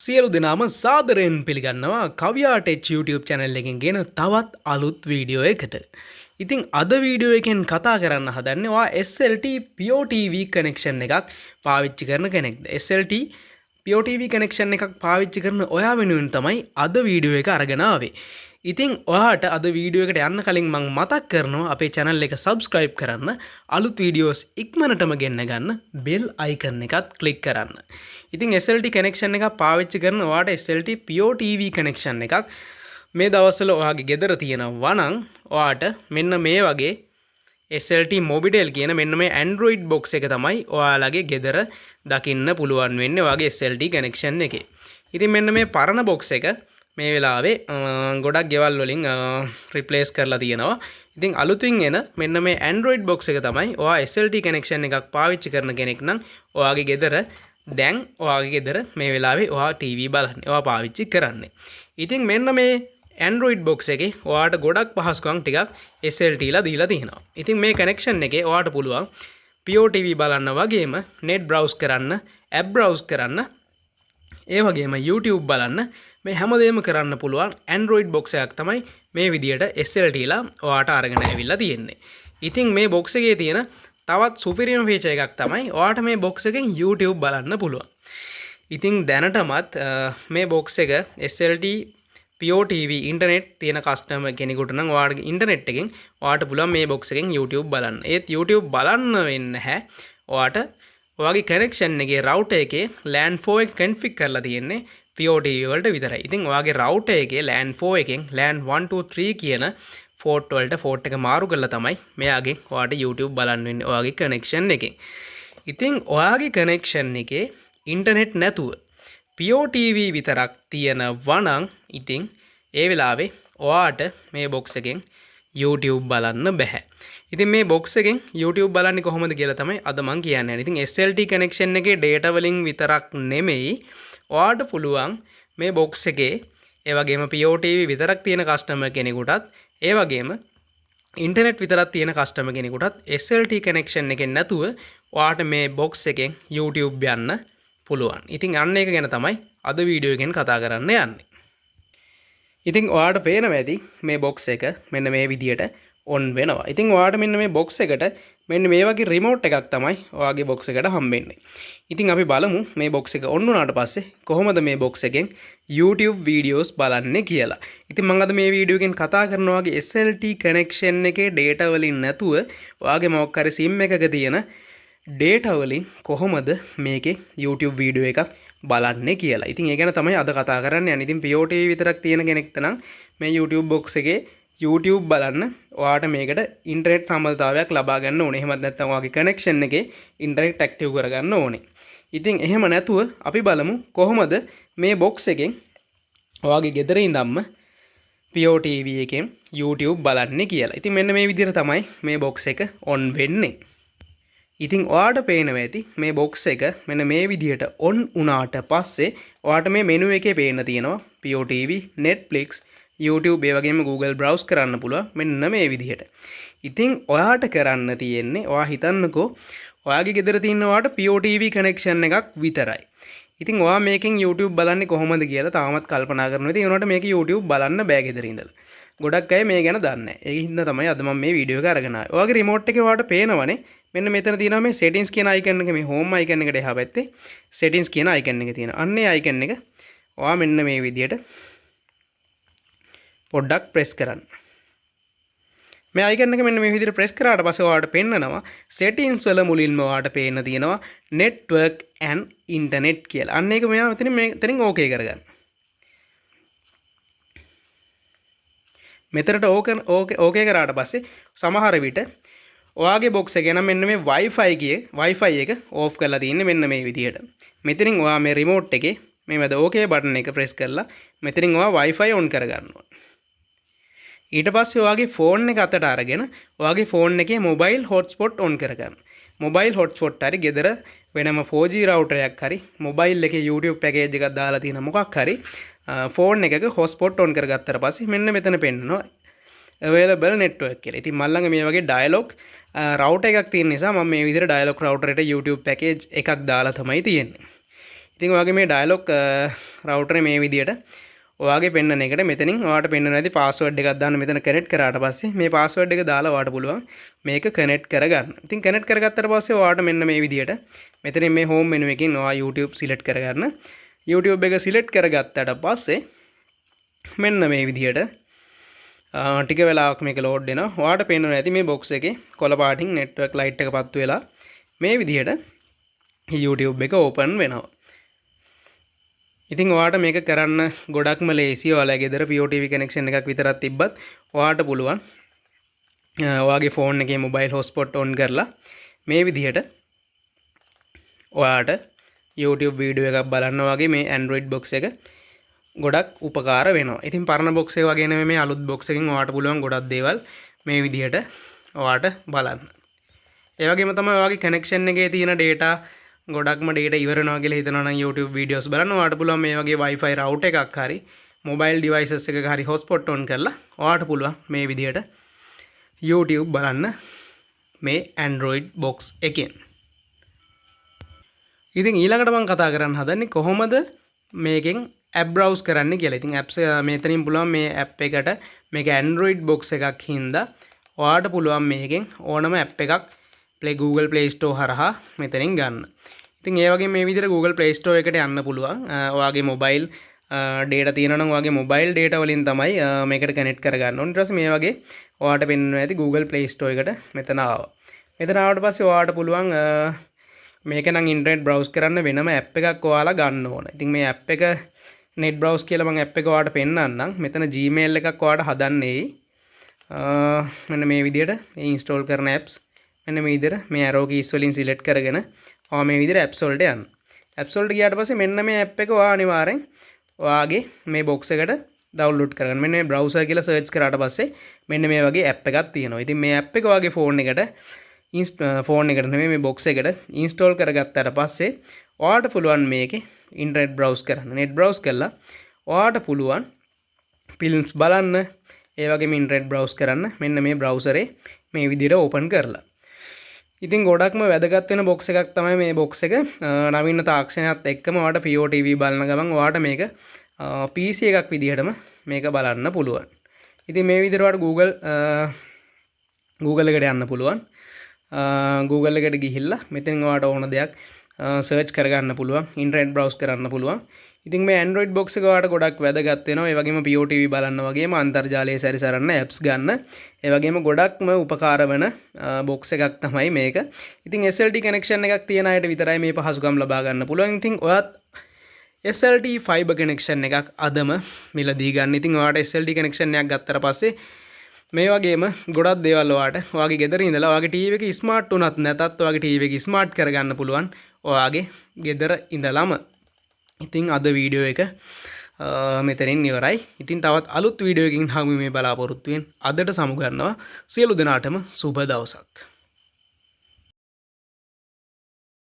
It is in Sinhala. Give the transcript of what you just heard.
සියලු දෙනාම සාදරයෙන් පිළිගන්නවා කවියා ටෙච් YouTube channel එකෙන් ගෙන තවත් අලුත් වීඩියෝ එකට. ඉතින් අද වීඩියෝ එකෙන් කතා කරන්න හදන්නේ ඔයා SLT POTV connection එකක් පාවිච්චි කරන කෙනෙක්ද? SLT POTV connection එකක් පාවිච්චි කරන ඔයා වෙනුවෙන් තමයි අද වීඩියෝ එක අරගෙන ආවේ. ඉතින් ඔයාට අද වීඩියෝ එකට යන්න කලින් මම මතක් කරනවා අපේ channel එක subscribe කරන්න, අලුත් වීඩියෝස් ඉක්මනටම ගෙන්න ගන්න bell icon එකත් click කරන්න. ඉතින් SLT connection එකක් පාවිච්චි කරන ඔයාට SLT POTV connection එකක් මේ දවස්වල ඔයාගේ ගෙදර තියෙනවා නම් ඔයාට මෙන්න මේ වගේ SLT Mobitel කියන මෙන්න මේ Android box එක තමයි ඔයාලගේ ගෙදර දකින්න පුළුවන් වෙන්නේ ඔයාගේ SLT connection එකේ. ඉතින් මෙන්න මේ පරණ box එක මේ වෙලාවේ ගොඩක් ගෙවල් වලින් රිප්ලේස් කරලා තියෙනවා. ඉතින් අලුතින් එන මෙන්න මේ Android box එක තමයි ඔයා SLT connection එකක් පාවිච්චි කරන කෙනෙක් නම් ඔයාගේ ගෙදර දැන් ඔයාගේ ගෙදර මේ වෙලාවේ ඔයා TV බලන්නේ. ඔයා පාවිච්චි කරන්නේ. ඉතින් මෙන්න මේ Android box එකේ ඔයාට ගොඩක් පහසුකම් ටිකක් SLT ලා දීලා තියෙනවා. ඉතින් මේ connection එකේ ඔයාට පුළුවන් POTV බලන්න වගේම net browse කරන්න, app browse කරන්න, ඒ වගේම YouTube බලන්න මේ හැමදේම කරන්න පුළුවන් Android box එකක් තමයි මේ විදියට SLT ලා ඔයාට අරගෙන ඇවිල්ලා තියෙන්නේ. ඉතින් මේ box එකේ තියෙන තවත් සුපිරියම් ෆීචර් එකක් තමයි ඔයාට මේ box එකෙන් YouTube බලන්න පුළුවන්. ඉතින් දැනටමත් මේ box එක SLT POTV ඉන්ටර්නෙට් තියෙන කස්ටමර් කෙනෙකුට නම් ඔයාගේ ඉන්ටර්නෙට් එකෙන් ඔයාට පුළුවන් මේ box එකෙන් YouTube බලන්න. ඒත් YouTube බලන්න වෙන්නේ නැහැ. ඔයාට ඔයාගේ කනෙක්ෂන් එකේ රවුටර් එකේ LAN 4 එක config කරලා තියෙන්නේ POTV වලට විතරයි. ඉතින් ඔයාගේ රවුටර් එකේ LAN 4 එකෙන් LAN 1 2 3 කියන ෆෝට් වලට ෆෝට් එක මාරු කරලා තමයි මෙයාගෙන් ඔයාට YouTube බලන්න වෙන්නේ ඔයාගේ කනෙක්ෂන් එකෙන්. ඉතින් ඔයාගේ කනෙක්ෂන් එකේ ඉන්ටර්නෙට් නැතුව POTV විතරක් තියෙනවා නම් ඉතින් ඒ වෙලාවේ ඔයාට මේ box එකෙන් YouTube බලන්න බෑ. ඉතින් මේ box එකෙන් YouTube බලන්නේ කොහොමද කියලා තමයි අද මම කියන්නේ. ඉතින් SLT connection එකේ data වලින් විතරක් නෙමෙයි ඔයාට පුළුවන් මේ box එකේ ඒ වගේම POTV විතරක් තියෙන කස්ටමර් කෙනෙකුටත් ඒ වගේම ඉන්ටර්නෙට් විතරක් තියෙන කස්ටමර් කෙනෙකුටත් SLT connection එකෙන් නැතුව ඔයාට මේ box එකෙන් YouTube යන්න පුළුවන්. ඉතින් අන්න ඒක ගැන තමයි අද වීඩියෝ එකෙන් කතා කරන්න යන්නේ. ඉතින් ඔයාට පේනවා ඇති මේ box එක මෙන්න මේ විදියට on වෙනවා. ඉතින් ඔයාට මෙන්න මේ box එකට මෙන්න මේ වගේ remote එකක් තමයි ඔයාගේ box එකට හම්බෙන්නේ. ඉතින් අපි බලමු මේ box එක on වුණාට පස්සේ කොහොමද මේ box එකෙන් YouTube videos බලන්නේ කියලා. ඉතින් මම අද මේ වීඩියෝ එකෙන් කතා කරනවා වගේ SLT connection එකේ data වලින් නැතුව ඔයාගේ මොකක් හරි sim එකක තියෙන data වලින් කොහොමද මේකේ YouTube video එකක් බලන්නේ කියලා. ඉතින් ඒ ගැන තමයි අද කතා කරන්න යන්නේ. ඉතින් POTV විතරක් තියෙන කෙනෙක්ට නම් මේ YouTube box එකේ YouTube බලන්න ඔයාට මේකට ඉන්ටර්නෙට් සම්බන්ධතාවයක් ලබා ගන්න ඕනේ. එහෙමත් නැත්නම් ඔයාගේ කනෙක්ෂන් එකේ ඉන්ටර්නෙට් ඇක්ටිව් කරගන්න ඕනේ. ඉතින් එහෙම නැතුව අපි බලමු කොහොමද මේ box එකෙන් ඔයාගේ ගෙදර ඉඳන්ම POTV එකෙන් YouTube බලන්නේ කියලා. ඉතින් මෙන්න මේ විදිහට තමයි මේ box එක on වෙන්නේ. ඉතින් ඔයාට පේනවා ඇති මේ box එක මෙන්න මේ විදිහට on වුණාට පස්සේ ඔයාට මේ menu එකේ පේන්න තියෙනවා POTV, Netflix, YouTube ඒ වගේම Google browse කරන්න පුළුවන් මෙන්න මේ විදිහට. ඉතින් ඔයාට කරන්න තියෙන්නේ ඔයා හිතන්නකෝ ඔයාගේ ගෙදර තියෙන ඔයාට POTV connection එකක් විතරයි. ඉතින් ඔයා මේකෙන් YouTube බලන්නේ කොහොමද කියලා තාමත් කල්පනා කරනවා. ඉතින් ඒනොට මේක YouTube බලන්න බෑ ගෙදර ඉඳලා. ගොඩක් අය මේ ගැන දන්නේ නැහැ. ඒ හින්දා තමයි අද මම මේ වීඩියෝ එක අරගෙන ආවේ. ඔයාගේ remote එකේ ඔයාට පේනවනේ මෙන්න මෙතන තියෙනවා මේ settings කියන icon එක මේ home icon එකට එහා පැත්තේ settings කියන icon එක තියෙනවා. අන්න ඒ icon එක ඔයා මෙන්න මේ විදිහට පොඩ්ඩක් press කරන්න. මේ icon එක මෙන්න මේ විදිහට press කරාට පස්සේ ඔයාලට පෙන්නනවා settings වල මුලින්ම ඔයාලට පේන්න තියෙනවා network and internet කියලා. අන්න ඒක මෙයා මෙතනින් okay කරගන්න. මෙතනට okay කරාට පස්සේ සමහර විට ඔයාගේ box එකේ නම් මෙන්න මේ Wi-Fi එක off කරලා තියෙන්නේ මෙන්න මේ විදිහට. මෙතනින් ඔයා මේ remote එකේ මේ මැද okay button එක press කරලා මෙතනින් ඔයා Wi-Fi on කරගන්න ඕනේ. ඊට පස්සේ ඔයාගේ phone එක අතට අරගෙන ඔයාගේ phone එකේ mobile hotspot on කරගන්න. mobile hotspot හරි ගෙදර වෙනම 4G router එකක් හරි mobile එකේ YouTube package එකක් දාලා තියෙන මොකක් හරි phone එකක hotspot on කරගත්තට පස්සේ මෙන්න මෙතන පෙන්නනවා available network කියලා. ඉතින් මම ළඟ මේ වගේ dialog router එකක් තියෙන නිසා මම මේ විදිහට dialog router එකට YouTube package එකක් දාලා තමයි තියෙන්නේ. ඉතින් ඔයාගේ මේ ඩයලොග් රවුටරේ මේ විදියට ඔයාගේ පෙන්වන එකට මෙතනින් ඔයාට පෙන්වන ඇති පාස්වර්ඩ් එකක් දාන්න මෙතන කනෙක්ට් කරාට පස්සේ මේ පාස්වර්ඩ් එක දාලා ඔයාට පුළුවන් මේක කනෙක්ට් කරගන්න. ඉතින් කනෙක්ට් කරගත්තට පස්සේ ඔයාට මෙන්න මේ විදියට මෙතනින් මේ හෝම් මෙනු එකකින් ඔයා YouTube සිලෙක්ට් කරගන්න. YouTube එක සිලෙක්ට් කරගත්තට පස්සේ මෙන්න මේ විදියට ටික වෙලාවක් මේක ලෝඩ් වෙනවා. ඔයාට පේනවා ඇති මේ බොක්ස් එකේ කොළ පාටින් network light එක පත්තු වෙලා මේ විදියට YouTube එක open වෙනවා. ඉතින් ඔයාට මේක කරන්න ගොඩක්ම ලේසි. ඔයාලගේ ගෙදර POTV connection එකක් විතරක් තිබ්බත් ඔයාට පුළුවන් ඔයාගේ ෆෝන් එකේ mobile hotspot on කරලා මේ විදියට ඔයාට YouTube වීඩියෝ එකක් බලන්න වගේ මේ Android box එක ගොඩක් උපකාර වෙනවා. ඉතින් පරණ box එක වගේ නෙමෙයි මේ අලුත් box එකෙන් ඔයාට පුළුවන් ගොඩක් දේවල් මේ විදියට ඔයාට බලන්න. ඒ වගේම තමයි ඔයාගේ connection එකේ තියෙන data ගොඩක්ම data ඉවර වෙනවා කියලා හිතනවා නම් YouTube videos බලන්න ඔයාට පුළුවන් මේ වගේ Wi-Fi router එකක් හරි mobile devices එකක හරි hotspot on කරලා ඔයාට පුළුවන් මේ විදියට YouTube බලන්න මේ Android box එකෙන්. ඉතින් ඊළඟට මම කතා කරන්න හදන්නේ කොහොමද මේකෙන් app browse කරන්න කියලා. ඉතින් apps මෙතනින් පුළුවන් මේ app එකට මේක Android box එකක් හින්දා ඔයාට පුළුවන් මේකෙන් ඕනම app එකක් Google Play Store හරහා මෙතනින් ගන්න. ඉතින් ඒ වගේ මේ විදිහට Google Play Store එකට යන්න පුළුවන්. ඔයාගේ mobile data තියෙනවා නම් ඔයාගේ mobile data වලින් තමයි මේකට connect කරගන්න ඕනේ. ඊට පස්සේ මේ වගේ ඔයාට පෙන්වනවා ඇති Google Play Store එකට මෙතන ආවා. මෙතන ආවට පස්සේ ඔයාට පුළුවන් මේක නම් ඉන්ටර්නෙට් browse කරන්න වෙනම app එකක් ඔයාලා ගන්න ඕන. ඉතින් මේ app එක net browse කියලා මම app එක ඔයාලට පෙන්නන්නම්. මෙතන Gmail එකක් ඔයාලට හදන්නේ. මෙන්න මේ විදිහට මේ install කරන apps මෙන්න මේ විදිහට මේ arrow keys වලින් select කරගෙන ඔයා මේ විදිහට apps වලට යන්න. apps වලට ගියාට පස්සේ මෙන්න මේ app එක ඔයා අනිවාර්යෙන් ඔයාගේ මේ box එකට download කරගන්න. මෙන්න මේ browser කියලා search කරාට පස්සේ මෙන්න මේ වගේ app එකක් තියෙනවා. ඉතින් මේ app එක ඔයාගේ phone එකට නෙමෙයි මේ box එකට install කරගත්තාට පස්සේ ඔයාට පුළුවන් මේකේ internet browse කරන්න. net browse කළා ඔයාට පුළුවන් films බලන්න, ඒ වගේම internet browse කරන්න මෙන්න මේ browser මේ විදිහට open කරලා. ඉතින් ගොඩක්ම වැදගත් වෙන box එකක් තමයි මේ box එක. නවීන තාක්ෂණයත් එක්කම ඔයාට POTV බලන ගමන් ඔයාට මේක PC එකක් විදිහටම මේක බලන්න පුළුවන්. ඉතින් මේ විදිහට ඔයාට Google එකට යන්න පුළුවන්. Google එකට ගිහිල්ලා මෙතනින් ඔයාට ඕන දෙයක් search කරගන්න පුළුවන්, internet browse කරන්න පුළුවන්. ඉතින් මේ Android box එක ඔයාලට ගොඩක් වැදගත් වෙනවා. ඒ වගේම POTV බලන්න වගේම අන්තර්ජාලයේ සැරිසරන්න apps ගන්න. ඒ වගේම ගොඩක්ම උපකාර වෙන box එකක් තමයි මේක. ඉතින් SLT connection එකක් තියෙන අයට විතරයි මේ පහසුකම් ලබා ගන්න පුළුවන්. ඉතින් ඔයත් SLT fiber connection එකක් අදම මිලදී ගන්න. ඉතින් ඔයාලට SLT connection එකක් ගත්තට පස්සේ මේ වගේම ගොඩක් දේවල් ඔයාගේ ගෙදර ඉඳලා ඔයාගේ TV එක ස්මාර්ට් වුණත් නැතත් ඔයාගේ TV එක ස්මාර්ට් කරගන්න පුළුවන් ඔයාගේ ගෙදර ඉඳලම. ඉතින් අද වීඩියෝ එක මෙතනින් ඉවරයි. ඉතින් තවත් අලුත් වීඩියෝ එකකින් හමු මේ බලාපොරොත්තු වෙන. අදට සමු ගන්නවා. සියලු දෙනාටම සුබ දවසක්.